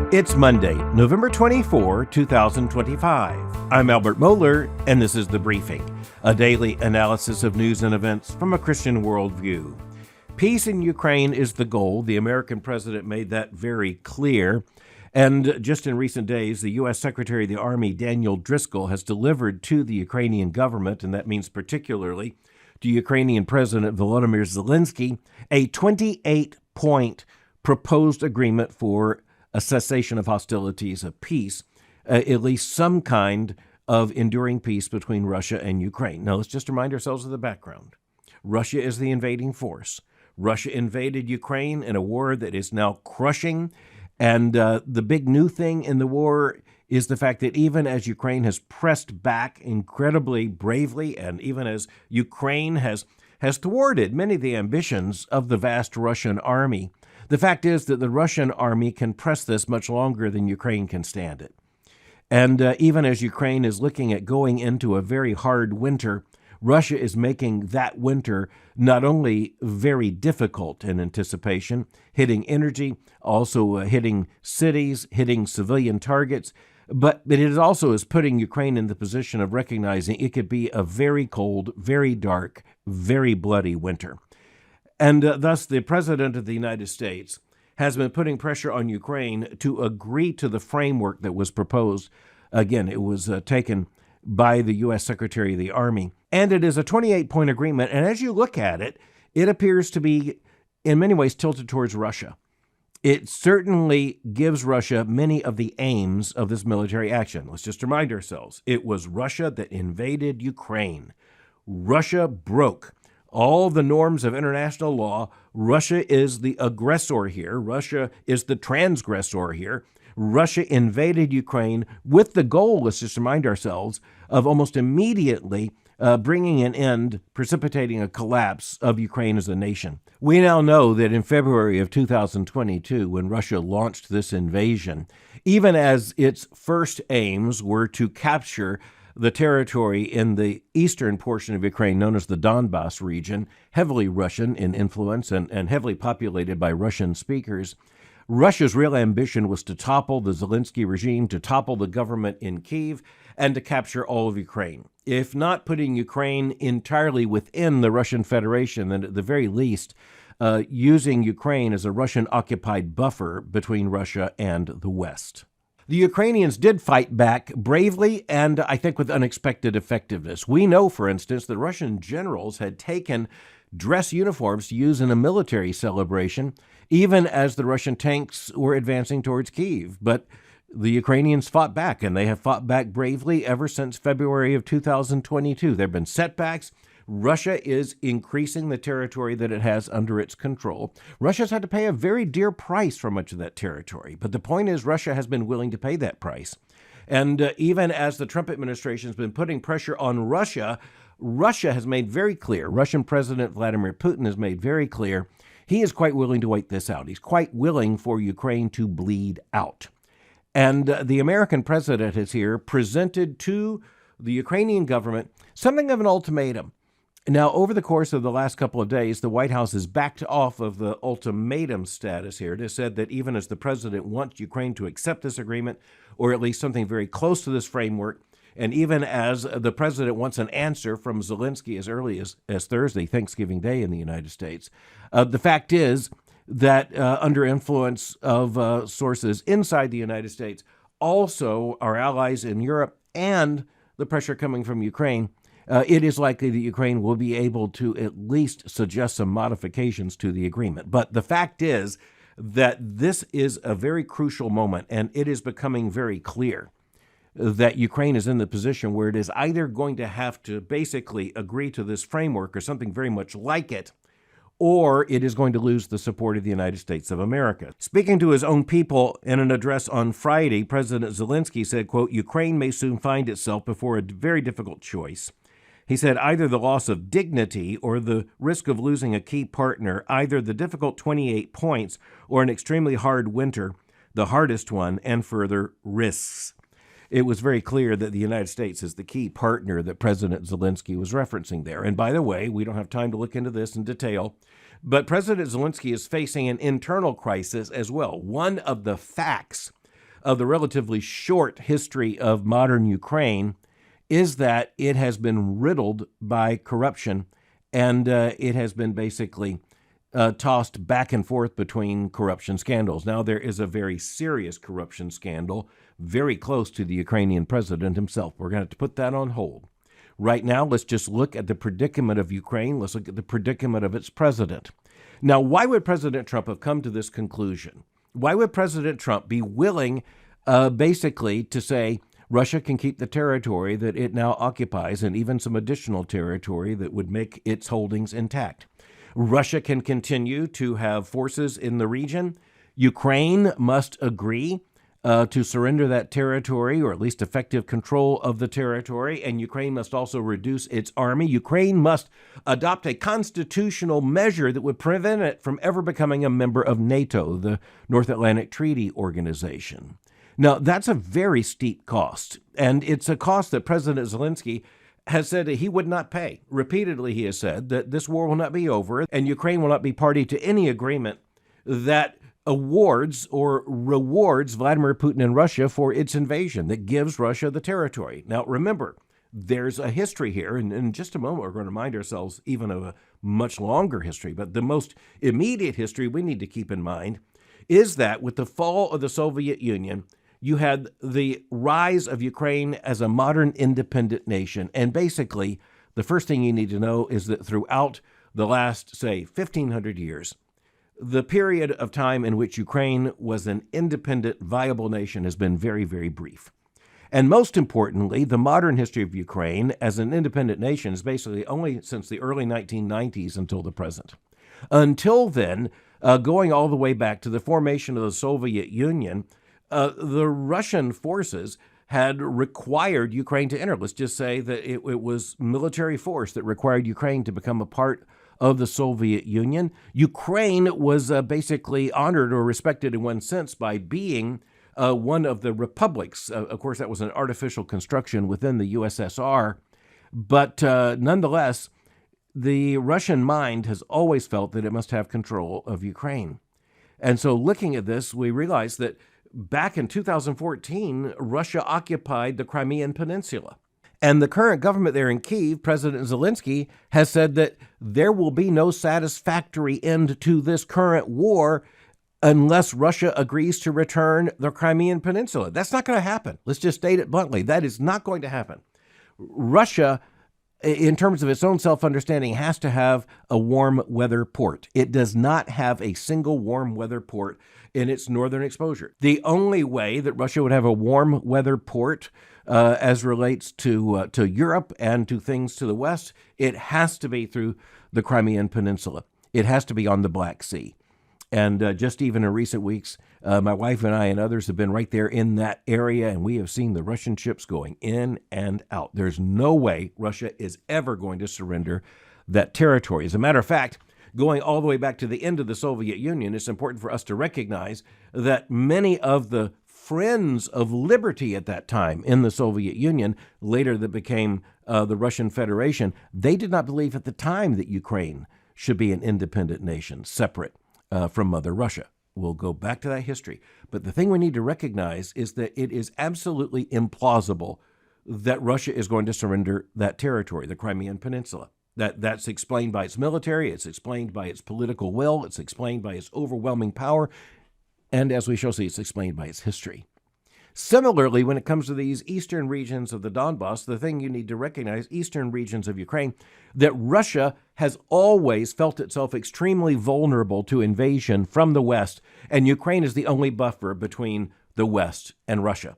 It's Monday, November 24, 2025. I'm Albert Mohler, and this is The Briefing, a daily analysis of news and events from a Christian worldview. Peace in Ukraine is the goal. The American president made that very clear. And just in recent days, the U.S. Secretary of the Army, Daniel Driscoll, has delivered to the Ukrainian government, and that means particularly to Ukrainian President Volodymyr Zelensky, a 28-point proposed agreement for a cessation of hostilities, a peace, at least some kind of enduring peace between Russia and Ukraine. Now, let's just remind ourselves of the background. Russia is the invading force. Russia invaded Ukraine in a war that is now crushing. And the big new thing in the war is the fact that even as Ukraine has pressed back incredibly bravely, and even as Ukraine has thwarted many of the ambitions of the vast Russian army, the fact is that the Russian army can press this much longer than Ukraine can stand it. And even as Ukraine is looking at going into a very hard winter, Russia is making that winter not only very difficult in anticipation, hitting energy, also hitting cities, hitting civilian targets, but it also is putting Ukraine in the position of recognizing it could be a very cold, very dark, very bloody winter. And thus, the President of the United States has been putting pressure on Ukraine to agree to the framework that was proposed. Again, it was taken by the U.S. Secretary of the Army. And it is a 28-point agreement. And as you look at it, it appears to be, in many ways, tilted towards Russia. It certainly gives Russia many of the aims of this military action. Let's just remind ourselves, it was Russia that invaded Ukraine. Russia broke all the norms of international law. Russia is the aggressor here. Russia is the transgressor here. Russia invaded Ukraine with the goal, let's just remind ourselves, of almost immediately bringing an end, precipitating a collapse of Ukraine as a nation. We now know that in February of 2022, when Russia launched this invasion, even as its first aims were to capture the territory in the eastern portion of Ukraine known as the Donbas region, heavily Russian in influence and heavily populated by Russian speakers, Russia's real ambition was to topple the Zelensky regime, to topple the government in Kyiv, and to capture all of Ukraine. If not putting Ukraine entirely within the Russian Federation, then at the very least, using Ukraine as a Russian-occupied buffer between Russia and the West. The Ukrainians did fight back bravely and I think with unexpected effectiveness. We know, for instance, that Russian generals had taken dress uniforms to use in a military celebration, even as the Russian tanks were advancing towards Kyiv. But the Ukrainians fought back, and they have fought back bravely ever since February of 2022. There have been setbacks. Russia is increasing the territory that it has under its control. Russia's had to pay a very dear price for much of that territory. But the point is, Russia has been willing to pay that price. And even as the Trump administration has been putting pressure on Russia, Russia has made very clear, Russian President Vladimir Putin has made very clear, he is quite willing to wait this out. He's quite willing for Ukraine to bleed out. And the American president has here presented to the Ukrainian government something of an ultimatum. Now, over the course of the last couple of days, the White House has backed off of the ultimatum status here. It has said that even as the president wants Ukraine to accept this agreement, or at least something very close to this framework, and even as the president wants an answer from Zelensky as early as Thursday, Thanksgiving Day in the United States, the fact is that under influence of sources inside the United States, also our allies in Europe, and the pressure coming from Ukraine, it is likely that Ukraine will be able to at least suggest some modifications to the agreement. But the fact is that this is a very crucial moment, and it is becoming very clear that Ukraine is in the position where it is either going to have to basically agree to this framework or something very much like it, or it is going to lose the support of the United States of America. Speaking to his own people in an address on Friday, President Zelensky said, quote, Ukraine may soon find itself before a very difficult choice. He said either the loss of dignity or the risk of losing a key partner, either the difficult 28 points or an extremely hard winter, the hardest one, and further risks. It was very clear that the United States is the key partner that President Zelensky was referencing there. And by the way, we don't have time to look into this in detail, but President Zelensky is facing an internal crisis as well. One of the facts of the relatively short history of modern Ukraine is that it has been riddled by corruption, and it has been basically tossed back and forth between corruption scandals. Now, there is a very serious corruption scandal very close to the Ukrainian president himself. We're going to have to put that on hold. Right now, let's just look at the predicament of Ukraine. Let's look at the predicament of its president. Now, why would President Trump have come to this conclusion? Why would President Trump be willing basically to say Russia can keep the territory that it now occupies and even some additional territory that would make its holdings intact? Russia can continue to have forces in the region. Ukraine must agree to surrender that territory, or at least effective control of the territory, and Ukraine must also reduce its army. Ukraine must adopt a constitutional measure that would prevent it from ever becoming a member of NATO, the North Atlantic Treaty Organization. Now, that's a very steep cost, and it's a cost that President Zelensky has said that he would not pay. Repeatedly, he has said that this war will not be over, and Ukraine will not be party to any agreement that awards or rewards Vladimir Putin and Russia for its invasion, that gives Russia the territory. Now, remember, there's a history here, and in just a moment we're going to remind ourselves even of a much longer history, but the most immediate history we need to keep in mind is that with the fall of the Soviet Union, you had the rise of Ukraine as a modern independent nation. And basically, the first thing you need to know is that throughout the last, say, 1,500 years, the period of time in which Ukraine was an independent, viable nation has been very, very brief. And most importantly, the modern history of Ukraine as an independent nation is basically only since the early 1990s until the present. Until then, going all the way back to the formation of the Soviet Union, the Russian forces had required Ukraine to enter. Let's just say that it was military force that required Ukraine to become a part of the Soviet Union. Ukraine was basically honored or respected in one sense by being one of the republics. Of course, that was an artificial construction within the USSR. But nonetheless, the Russian mind has always felt that it must have control of Ukraine. And so looking at this, we realize that back in 2014, Russia occupied the Crimean Peninsula. And the current government there in Kyiv, President Zelensky, has said that there will be no satisfactory end to this current war unless Russia agrees to return the Crimean Peninsula. That's not going to happen. Let's just state it bluntly. That is not going to happen. Russia, in terms of its own self-understanding, has to have a warm weather port. It does not have a single warm weather port in its northern exposure. The only way that Russia would have a warm weather port as relates to Europe and to things to the west, it has to be through the Crimean Peninsula. It has to be on the Black Sea. And just even in recent weeks, my wife and I and others have been right there in that area, and we have seen the Russian ships going in and out. There's no way Russia is ever going to surrender that territory. As a matter of fact, going all the way back to the end of the Soviet Union, it's important for us to recognize that many of the friends of liberty at that time in the Soviet Union, later that became the Russian Federation, they did not believe at the time that Ukraine should be an independent nation, separate from Mother Russia. We'll go back to that history. But the thing we need to recognize is that it is absolutely implausible that Russia is going to surrender that territory, the Crimean Peninsula. That's explained by its military, it's explained by its political will, it's explained by its overwhelming power, and as we shall see, it's explained by its history. Similarly, when it comes to these eastern regions of the Donbass, the thing you need to recognize, eastern regions of Ukraine, that Russia has always felt itself extremely vulnerable to invasion from the West, and Ukraine is the only buffer between the West and Russia.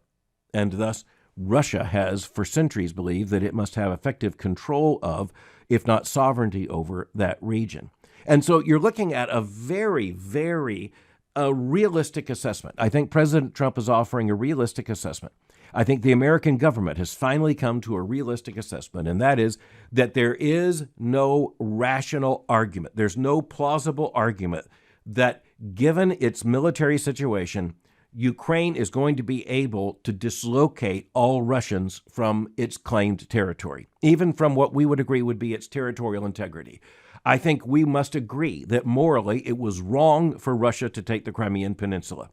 And thus, Russia has for centuries believed that it must have effective control of, if not sovereignty over, that region. And so you're looking at a very, very realistic assessment. I think President Trump is offering a realistic assessment. I think the American government has finally come to a realistic assessment, and that is that there is no rational argument. There's no plausible argument that, given its military situation, Ukraine is going to be able to dislocate all Russians from its claimed territory, even from what we would agree would be its territorial integrity. I think we must agree that morally it was wrong for Russia to take the Crimean Peninsula.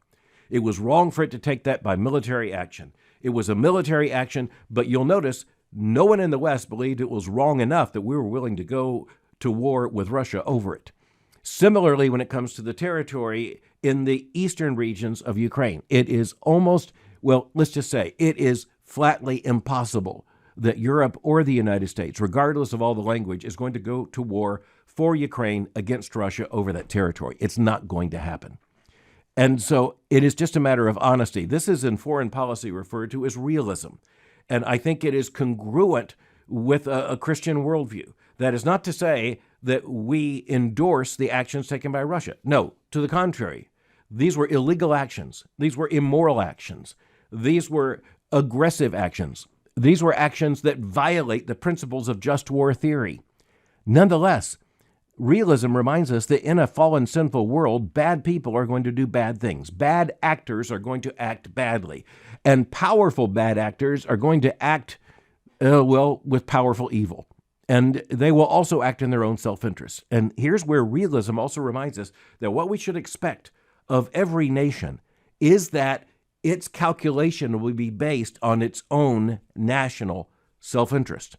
It was wrong for it to take that by military action. It was a military action, but you'll notice no one in the West believed it was wrong enough that we were willing to go to war with Russia over it. Similarly, when it comes to the territory in the eastern regions of Ukraine, it is almost, well, let's just say, it is flatly impossible that Europe or the United States, regardless of all the language, is going to go to war for Ukraine against Russia over that territory. It's not going to happen. And so it is just a matter of honesty. This is in foreign policy referred to as realism. And I think it is congruent with a Christian worldview. That is not to say that we endorse the actions taken by Russia. No, to the contrary. These were illegal actions. These were immoral actions. These were aggressive actions. These were actions that violate the principles of just war theory. Nonetheless, realism reminds us that in a fallen, sinful world, bad people are going to do bad things. Bad actors are going to act badly. And powerful bad actors are going to act, with powerful evil. And they will also act in their own self-interest. And here's where realism also reminds us that what we should expect of every nation is that its calculation will be based on its own national self-interest.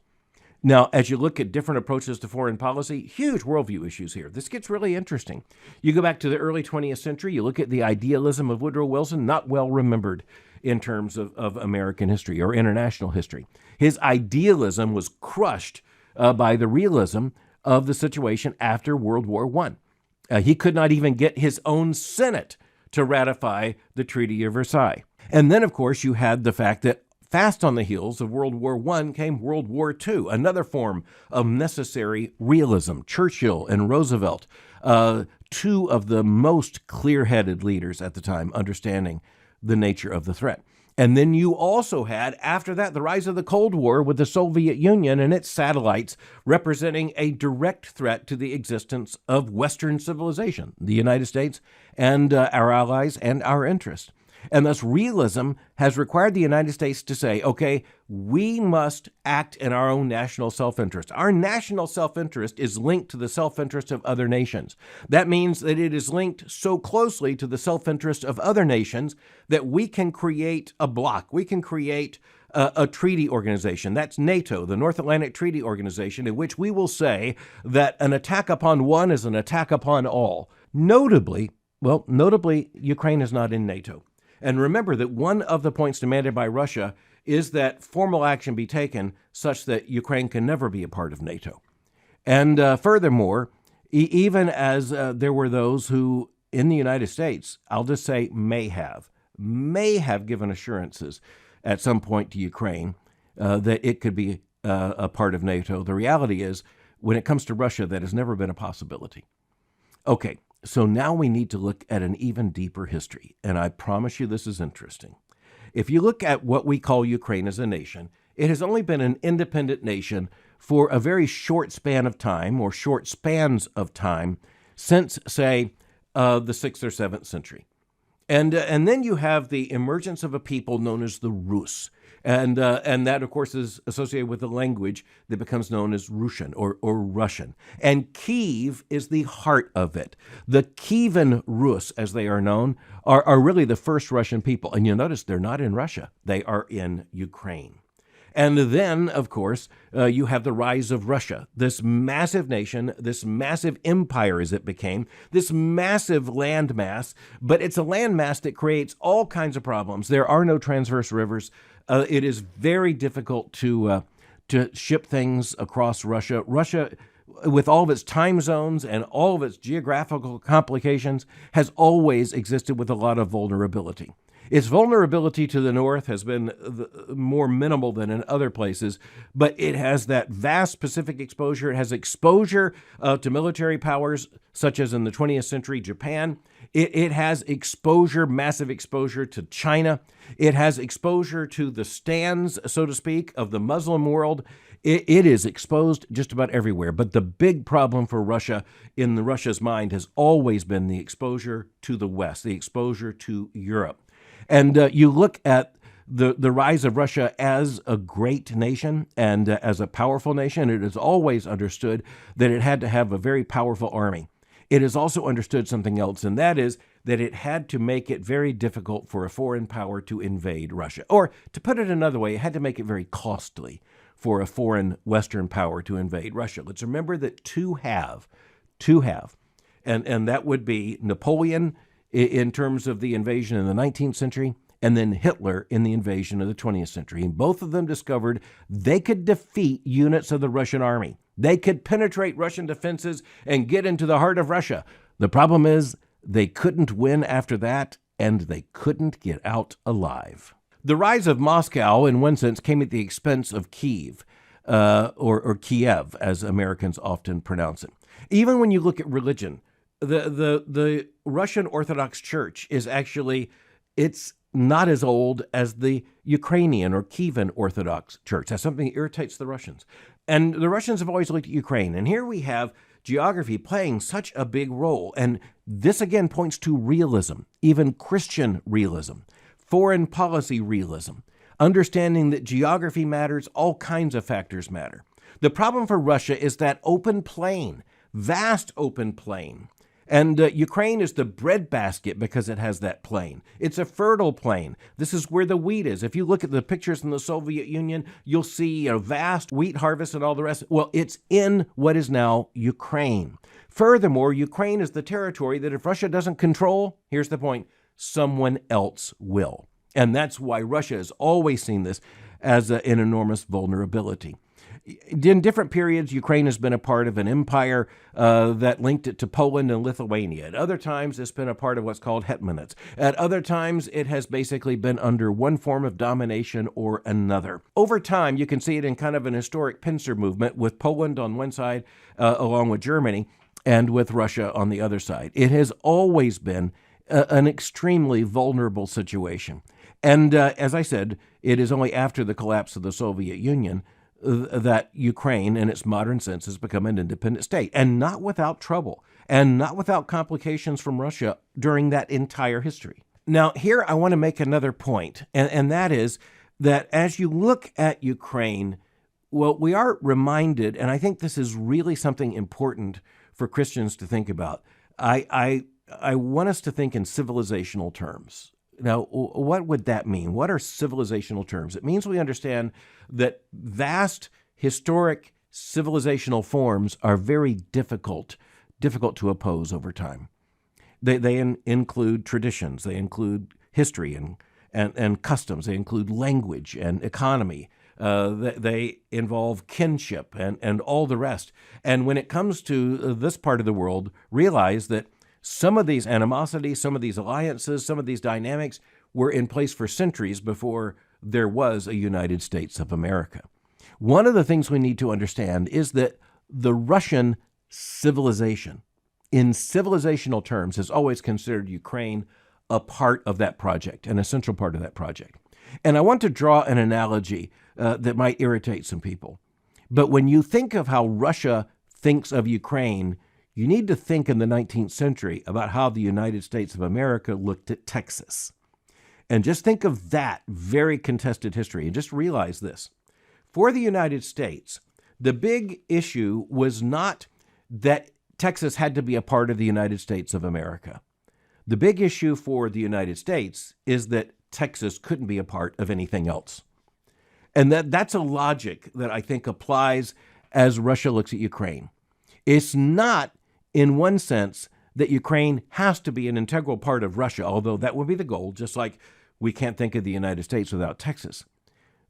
Now, as you look at different approaches to foreign policy, huge worldview issues here. This gets really interesting. You go back to the early 20th century, you look at the idealism of Woodrow Wilson, not well remembered in terms of American history or international history. His idealism was crushed by the realism of the situation after World War I. He could not even get his own Senate to ratify the Treaty of Versailles. And then, of course, you had the fact that fast on the heels of World War I came World War II, another form of necessary realism. Churchill and Roosevelt, two of the most clear-headed leaders at the time, understanding the nature of the threat. And then you also had, after that, the rise of the Cold War with the Soviet Union and its satellites representing a direct threat to the existence of Western civilization, the United States and our allies and our interests. And thus realism has required the United States to say, okay, we must act in our own national self-interest. Our national self-interest is linked to the self-interest of other nations. That means that it is linked so closely to the self-interest of other nations that we can create a bloc. We can create a treaty organization. That's NATO, the North Atlantic Treaty Organization, in which we will say that an attack upon one is an attack upon all. Notably, Ukraine is not in NATO. And remember that one of the points demanded by Russia is that formal action be taken such that Ukraine can never be a part of NATO. And furthermore, even as there were those who, in the United States, I'll just say may have given assurances at some point to Ukraine that it could be a part of NATO. The reality is, when it comes to Russia, that has never been a possibility. Okay. So now we need to look at an even deeper history, and I promise you this is interesting. If you look at what we call Ukraine as a nation, it has only been an independent nation for a very short span of time, or short spans of time, since, say, the 6th or 7th century. And then you have the emergence of a people known as the Rus. And that, of course, is associated with a language that becomes known as Russian or Russian. And Kiev is the heart of it. The Kievan Rus, as they are known, are really the first Russian people. And you'll notice they're not in Russia. They are in Ukraine. And then, of course, you have the rise of Russia, this massive nation, this massive empire as it became, this massive landmass. But it's a landmass that creates all kinds of problems. There are no transverse rivers. It is very difficult to ship things across Russia. Russia, with all of its time zones and all of its geographical complications, has always existed with a lot of vulnerability. Its vulnerability to the north has been more minimal than in other places, but it has that vast Pacific exposure. It has exposure to military powers, such as in the 20th century, Japan. It has exposure, massive exposure to China. It has exposure to the stands, so to speak, of the Muslim world. It is exposed just about everywhere. But the big problem for Russia, in Russia's mind, has always been the exposure to the West, the exposure to Europe. And you look at the rise of Russia as a great nation and as a powerful nation. It is always understood that it had to have a very powerful army. it has also understood something else, and that is that it had to make it very difficult for a foreign power to invade Russia. Or, to put it another way, it had to make it very costly for a foreign Western power to invade Russia. Let's remember that two have, and that would be Napoleon in terms of the invasion in the 19th century, and then Hitler in the invasion of the 20th century. And both of them discovered they could defeat units of the Russian army. They could penetrate Russian defenses and get into the heart of Russia. The problem is they couldn't win after that, and they couldn't get out alive. The rise of Moscow, in one sense, came at the expense of Kiev, or Kiev, as Americans often pronounce it. Even when you look at religion, the Russian Orthodox Church is actually, it's not as old as the Ukrainian or Kievan Orthodox Church. That's something that irritates the Russians. And the Russians have always looked at Ukraine. And here we have geography playing such a big role. And this again points to realism, even Christian realism, foreign policy realism, understanding that geography matters, all kinds of factors matter. The problem for Russia is that open plain, vast open plain. And Ukraine is the breadbasket because it has that plain. It's a fertile plain. This is where the wheat is. If you look at the pictures in the Soviet Union, you'll see a vast wheat harvest and all the rest. Well, it's in what is now Ukraine. Furthermore, Ukraine is the territory that if Russia doesn't control, here's the point, someone else will. And that's why Russia has always seen this as an enormous vulnerability. In different periods, Ukraine has been a part of an empire that linked it to Poland and Lithuania. At other times, it's been a part of what's called hetmanates. At other times, it has basically been under one form of domination or another. Over time, you can see it in kind of an historic pincer movement with Poland on one side, along with Germany, and with Russia on the other side. It has always been an extremely vulnerable situation. And as I said, it is only after the collapse of the Soviet Union that Ukraine, in its modern sense, has become an independent state, and not without trouble, and not without complications from Russia during that entire history. Now, here I want to make another point, and that is that as you look at Ukraine, well, we are reminded, and I think this is really something important for Christians to think about. I want us to think in civilizational terms. Now, what would that mean? What are civilizational terms? It means we understand that vast historic civilizational forms are very difficult to oppose over time. They include traditions, they include history and customs, they include language and economy, they involve kinship and all the rest. And when it comes to this part of the world, realize that some of these animosities, some of these alliances, some of these dynamics were in place for centuries before there was a United States of America. One of the things we need to understand is that the Russian civilization, in civilizational terms, has always considered Ukraine a part of that project, an essential part of that project. And I want to draw an analogy that might irritate some people. But when you think of how Russia thinks of Ukraine, you need to think in the 19th century about how the United States of America looked at Texas. And just think of that very contested history and just realize this. For the United States, the big issue was not that Texas had to be a part of the United States of America. The big issue for the United States is that Texas couldn't be a part of anything else. And that's a logic that I think applies as Russia looks at Ukraine. It's not, in one sense, that Ukraine has to be an integral part of Russia, although that would be the goal, just like we can't think of the United States without Texas.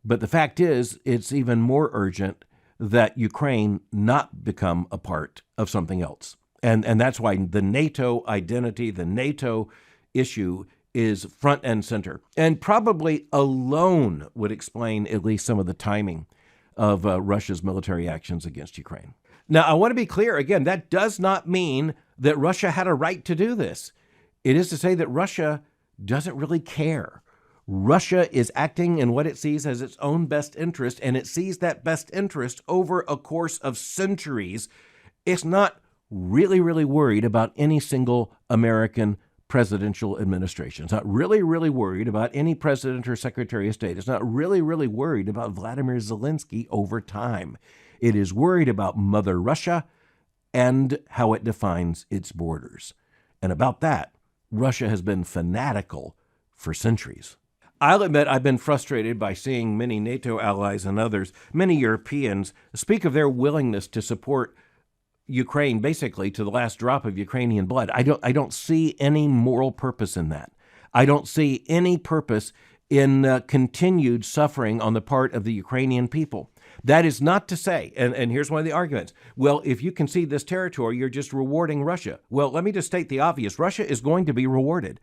But the fact is, it's even more urgent that Ukraine not become a part of something else. And that's why the NATO identity, the NATO issue is front and center, and probably alone would explain at least some of the timing of Russia's military actions against Ukraine. Now, I want to be clear, again, that does not mean that Russia had a right to do this. It is to say that Russia doesn't really care. Russia is acting in what it sees as its own best interest, and it sees that best interest over a course of centuries. It's not really worried about any single American presidential administration. It's not really worried about any president or secretary of state. It's not really worried about Vladimir Zelensky over time. It is worried about Mother Russia and how it defines its borders. And about that, Russia has been fanatical for centuries. I'll admit I've been frustrated by seeing many NATO allies and others, many Europeans, speak of their willingness to support Ukraine basically to the last drop of Ukrainian blood. I don't see any moral purpose in that. I don't see any purpose in continued suffering on the part of the Ukrainian people. That is not to say, and here's one of the arguments, well, if you concede this territory, you're just rewarding Russia. Well, let me just state the obvious. Russia is going to be rewarded.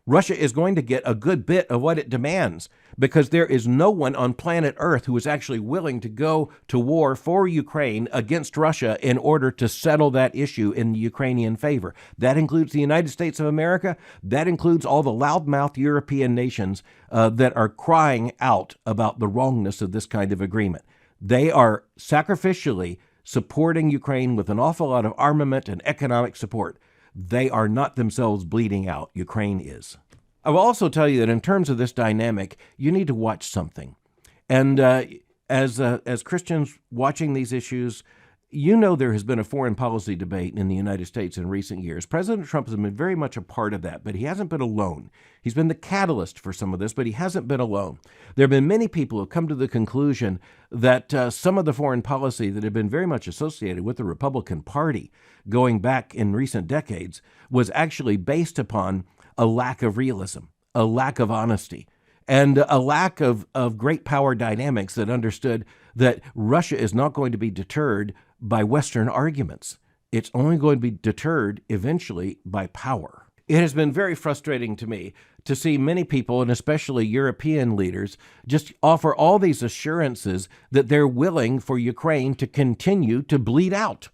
Russia is going to get a good bit of what it demands, because there is no one on planet Earth who is actually willing to go to war for Ukraine against Russia in order to settle that issue in the Ukrainian favor. That includes the United States of America. That includes all the loudmouth European nations that are crying out about the wrongness of this kind of agreement. They are sacrificially supporting Ukraine with an awful lot of armament and economic support. They are not themselves bleeding out. Ukraine is. I will also tell you that in terms of this dynamic, you need to watch something. And as Christians watching these issues, you know there has been a foreign policy debate in the United States in recent years. President Trump has been very much a part of that, but he hasn't been alone. He's been the catalyst for some of this, but he hasn't been alone. There have been many people who have come to the conclusion that some of the foreign policy that had been very much associated with the Republican Party going back in recent decades was actually based upon a lack of realism, a lack of honesty, and a lack of great power dynamics that understood that Russia is not going to be deterred by Western arguments. It's only going to be deterred eventually by power. It has been very frustrating to me to see many people, and especially European leaders, just offer all these assurances that they're willing for Ukraine to continue to bleed out.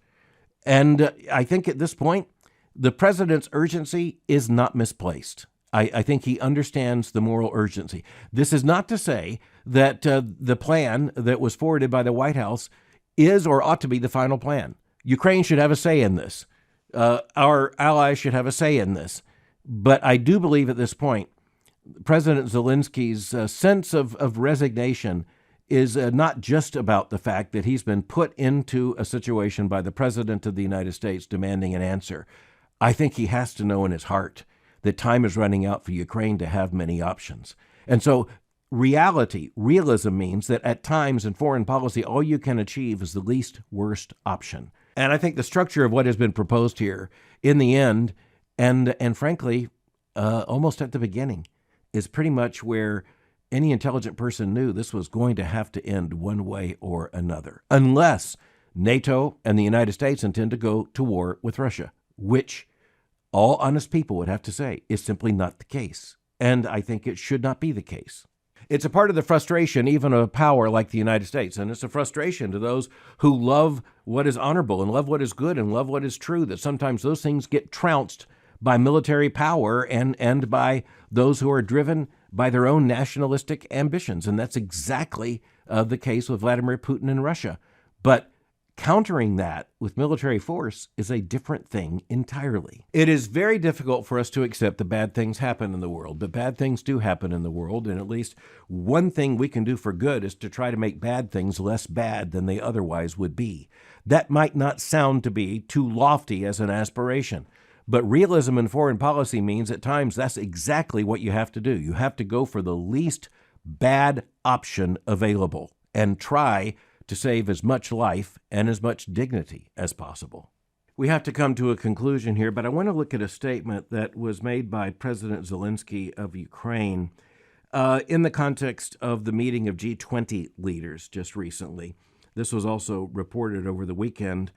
And I think at this point, the president's urgency is not misplaced. I think he understands the moral urgency. This is not to say that the plan that was forwarded by the White House is or ought to be the final plan. Ukraine should have a say in this. Our allies should have a say in this. But I do believe at this point, President Zelensky's sense of resignation is not just about the fact that he's been put into a situation by the President of the United States demanding an answer. I think he has to know in his heart that time is running out for Ukraine to have many options. And so realism means that at times in foreign policy, all you can achieve is the least worst option. And I think the structure of what has been proposed here in the end, and frankly, almost at the beginning, is pretty much where any intelligent person knew this was going to have to end one way or another, unless NATO and the United States intend to go to war with Russia, which all honest people would have to say is simply not the case. And I think it should not be the case. It's a part of the frustration even of a power like the United States. And it's a frustration to those who love what is honorable and love what is good and love what is true, that sometimes those things get trounced by military power and by those who are driven by their own nationalistic ambitions. And that's exactly the case with Vladimir Putin in Russia. But countering that with military force is a different thing entirely. It is very difficult for us to accept that bad things happen in the world, but bad things do happen in the world, and at least one thing we can do for good is to try to make bad things less bad than they otherwise would be. That might not sound to be too lofty as an aspiration, but realism in foreign policy means at times that's exactly what you have to do. You have to go for the least bad option available and try to save as much life and as much dignity as possible. We have to come to a conclusion here, but I want to look at a statement that was made by President Zelensky of Ukraine in the context of the meeting of G20 leaders just recently. This was also reported over the weekend.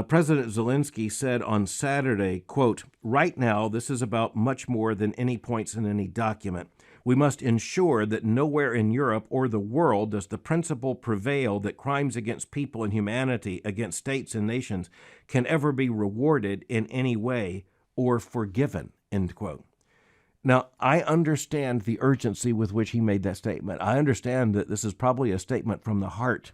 President Zelensky said on Saturday, quote, "Right now, this is about much more than any points in any document. We must ensure that nowhere in Europe or the world does the principle prevail that crimes against people and humanity, against states and nations, can ever be rewarded in any way or forgiven," end quote. Now, I understand the urgency with which he made that statement. I understand that this is probably a statement from the heart,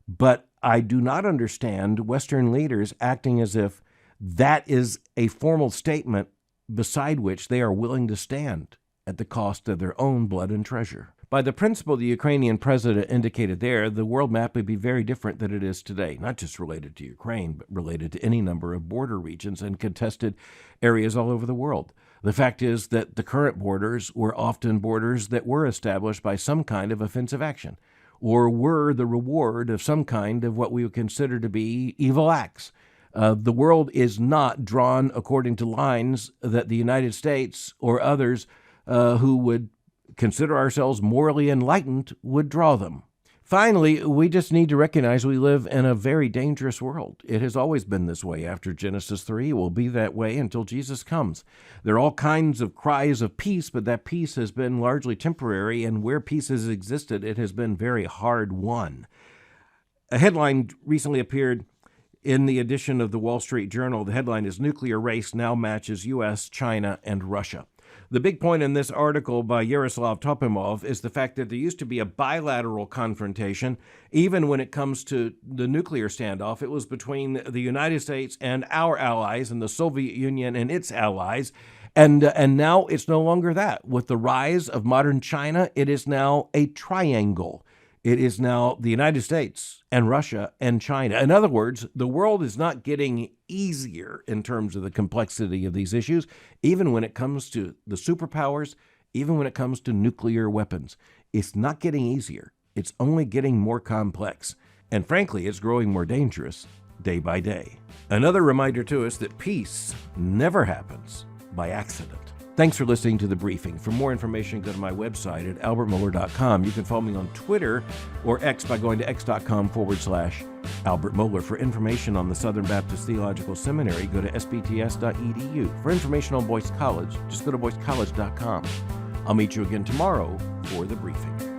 but I do not understand Western leaders acting as if that is a formal statement beside which they are willing to stand at the cost of their own blood and treasure. By the principle the Ukrainian president indicated there, the world map would be very different than it is today, not just related to Ukraine, but related to any number of border regions and contested areas all over the world. The fact is that the current borders were often borders that were established by some kind of offensive action, or were the reward of some kind of what we would consider to be evil acts. The world is not drawn according to lines that the United States or others who would consider ourselves morally enlightened would draw them. Finally, we just need to recognize we live in a very dangerous world. It has always been this way after Genesis 3. It will be that way until Jesus comes. There are all kinds of cries of peace, but that peace has been largely temporary, and where peace has existed, it has been very hard won. A headline recently appeared in the edition of the Wall Street Journal. The headline is "Nuclear Race Now Matches U.S., China, and Russia." The big point in this article by Yaroslav Trofimov is the fact that there used to be a bilateral confrontation. Even when it comes to the nuclear standoff, it was between the United States and our allies and the Soviet Union and its allies. And now it's no longer that. With the rise of modern China, it is now a triangle. It is now the United States and Russia and China. In other words, the world is not getting easier in terms of the complexity of these issues, even when it comes to the superpowers, even when it comes to nuclear weapons. It's not getting easier. It's only getting more complex. And frankly, it's growing more dangerous day by day. Another reminder to us that peace never happens by accident. Thanks for listening to The Briefing. For more information, go to my website at albertmohler.com. You can follow me on Twitter or X by going to x.com/Albert Mohler. For information on the Southern Baptist Theological Seminary, go to sbts.edu. For information on Boyce College, just go to boycecollege.com. I'll meet you again tomorrow for The Briefing.